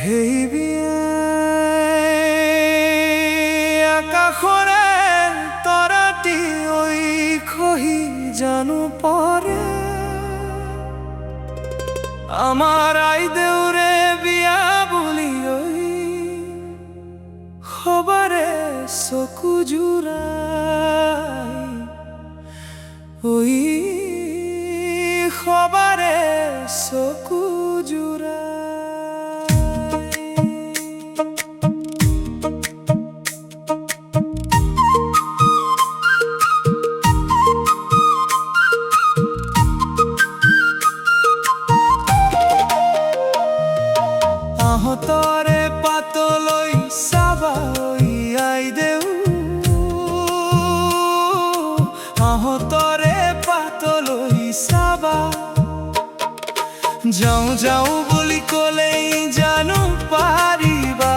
সেই আকাশৰে তৰাটি ঐ খহি জানো পৰে আমাৰ আইদেউৰে বিয়া বুলি ঐ সবাৰে চকু জোৰাই ঐ সবাৰে চকু জোৰাই। আহঁতৰে পাতলৈ চাবা ঐ আইদেউ আহঁতৰে পাতলৈ চাবা যাওঁ যাওঁ বুলি ক'লেই জানো পাৰিবা